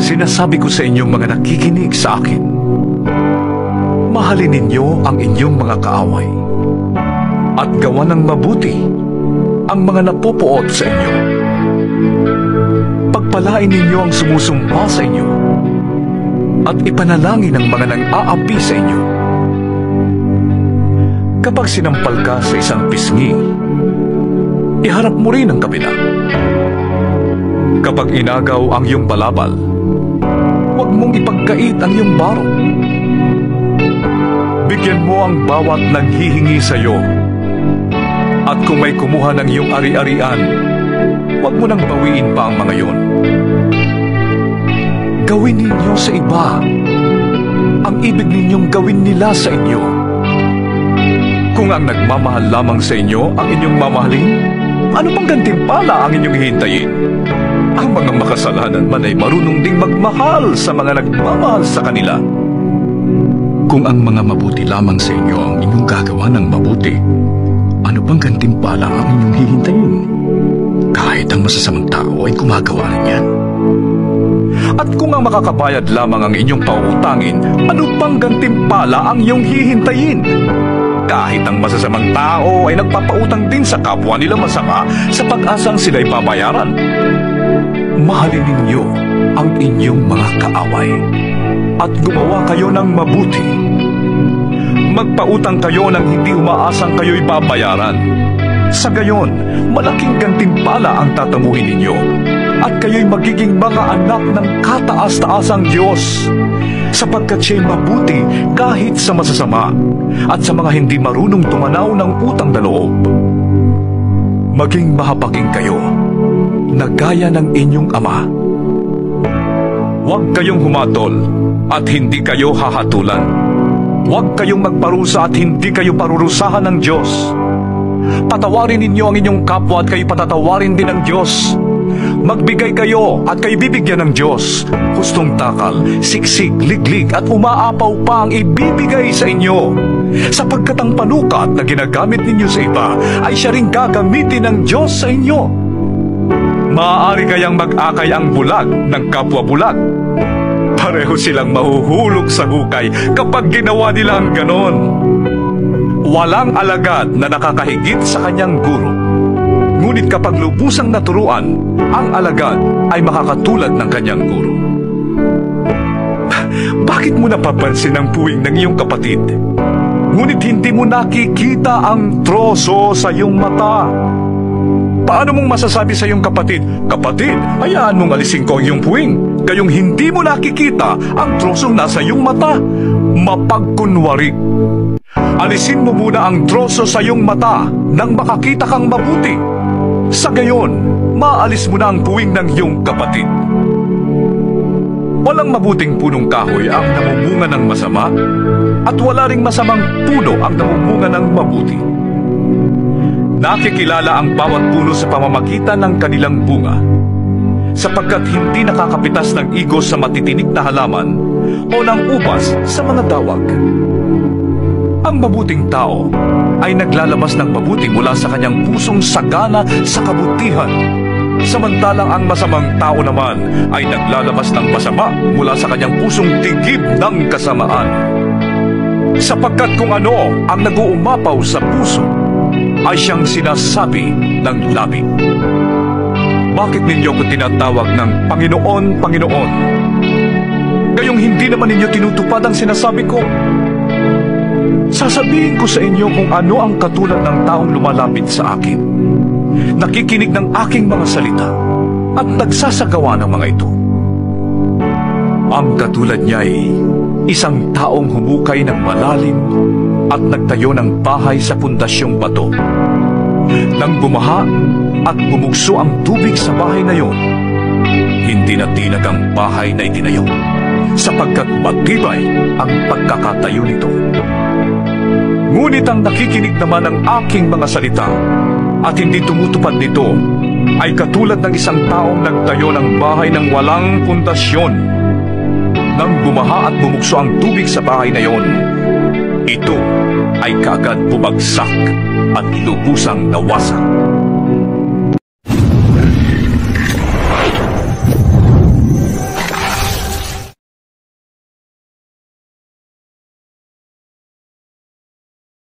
Sinasabi ko sa inyong mga nakikinig sa akin, mahalin ninyo ang inyong mga kaaway at gawa ng mabuti ang mga napupuot sa inyo. Pagpalain ninyo ang sumusumpa sa inyo at ipanalangin ang mga nang-aapi sa inyo. Kapag sinampal ka sa isang pisngi, iharap mo rin ang kabila. Kapag inagaw ang iyong balabal, huwag mong ipagkait ang iyong barong. Bigyan mo ang bawat nanghihingi sa iyo. At kung may kumuha ng iyong ari-arian, huwag mo nang bawiin pa ang mga iyon. Gawin ninyo sa iba ang ibig ninyong gawin nila sa inyo. Kung ang nagmamahal lamang sa inyo ang inyong mamahalin, ano pang gantimpala ang inyong hihintayin? Ang mga makasalanan man ay marunong ding magmahal sa mga nagmamahal sa kanila. Kung ang mga mabuti lamang sa inyo ang inyong gagawa ng mabuti, ano pang gantimpala ang inyong hihintayin? Kahit ang masasamang tao ay gumagawa rin yan. At kung ang makakabayad lamang ang inyong pautangin, ano pang gantimpala ang iyong hihintayin? Kahit ang masasamang tao ay nagpapautang din sa kapwa nila masama sa pag-asang sila'y babayaran. Mahalin ninyo ang inyong mga kaaway at gumawa kayo ng mabuti. Magpautang kayo nang hindi umaasang kayo'y babayaran. Sa gayon, malaking gantimpala ang tatamuhin ninyo at kayo'y magiging mga anak ng kataas-taasang Diyos, sapagkat siya'y mabuti kahit sa masasama at sa mga hindi marunong tumanaw ng utang na loob. Maging mahabagin kayo na gaya ng inyong ama. Huwag kayong humatol at hindi kayo hahatulan. Huwag kayong magparusa at hindi kayo parurusahan ng Diyos. Patawarin ninyo ang inyong kapwa at kayo patatawarin din ng Diyos. Magbigay kayo at kayo bibigyan ng Diyos. Hustong takal, siksik, liglig at umaapaw pa ang ibibigay sa inyo. Sapagkat ang panukat na ginagamit ninyo sa iba ay siya ring gagamitin ng Diyos sa inyo. Maaari kayang mag-akay ang bulag ng kapwa bulag. Pareho silang mahuhulog sa hukay kapag ginawa nila ang ganon. Walang alagad na nakakahigit sa kanyang guro. Ngunit kapag lubusang naturuan, ang alagad ay makakatulad ng kanyang guro. Bakit mo napapansin ang puwing ng iyong kapatid? Ngunit hindi mo nakikita ang troso sa iyong mata. Paano mong masasabi sa iyong kapatid, "Kapatid, hayaan mong alisin ko ang iyong puwing," gayong hindi mo nakikita ang trosong nasa iyong mata? Mapagkunwari. Alisin mo muna ang troso sa iyong mata nang makakita kang mabuti. Sa gayon, maalis mo na ang puwing ng iyong kapatid. Walang mabuting punong kahoy ang namumunga ng masama, at wala ring masamang puno ang namumunga ng mabuti. Nakikilala ang bawat puno sa pamamagitan ng kanilang bunga, sapagkat hindi nakakapitas ng igos sa matitinik na halaman o ng ubas sa mga dawag. Ang mabuting tao ay naglalabas ng mabuti mula sa kanyang pusong sagana sa kabutihan, samantalang ang masamang tao naman ay naglalabas ng masama mula sa kanyang pusong tigib ng kasamaan. Sapagkat kung ano ang nag-uumapaw sa puso ay siyang sinasabi ng labi. Bakit ninyo ko tinatawag ng Panginoon, Panginoon? Gayong hindi naman ninyo tinutupad ang sinasabi ko. Sasabihin ko sa inyo kung ano ang katulad ng taong lumalapit sa akin, nakikinig ng aking mga salita, at nagsasagawa ng mga ito. Ang katulad niya ay isang taong humukay ng malalim at nagtayo ng bahay sa pundasyong bato. Nang bumaha at bumugso ang tubig sa bahay na iyon, hindi na tinag ang bahay na itinayo, sapagkat matibay ang pagkakatayo nito. Ngunit ang nakikinig naman ng aking mga salita at hindi tumutupad nito ay katulad ng isang taong nagtayo ng bahay ng walang pundasyon. Nang bumaha at bumugso ang tubig sa bahay na iyon, ito ay kaagad bumagsak at lubusang nawasak.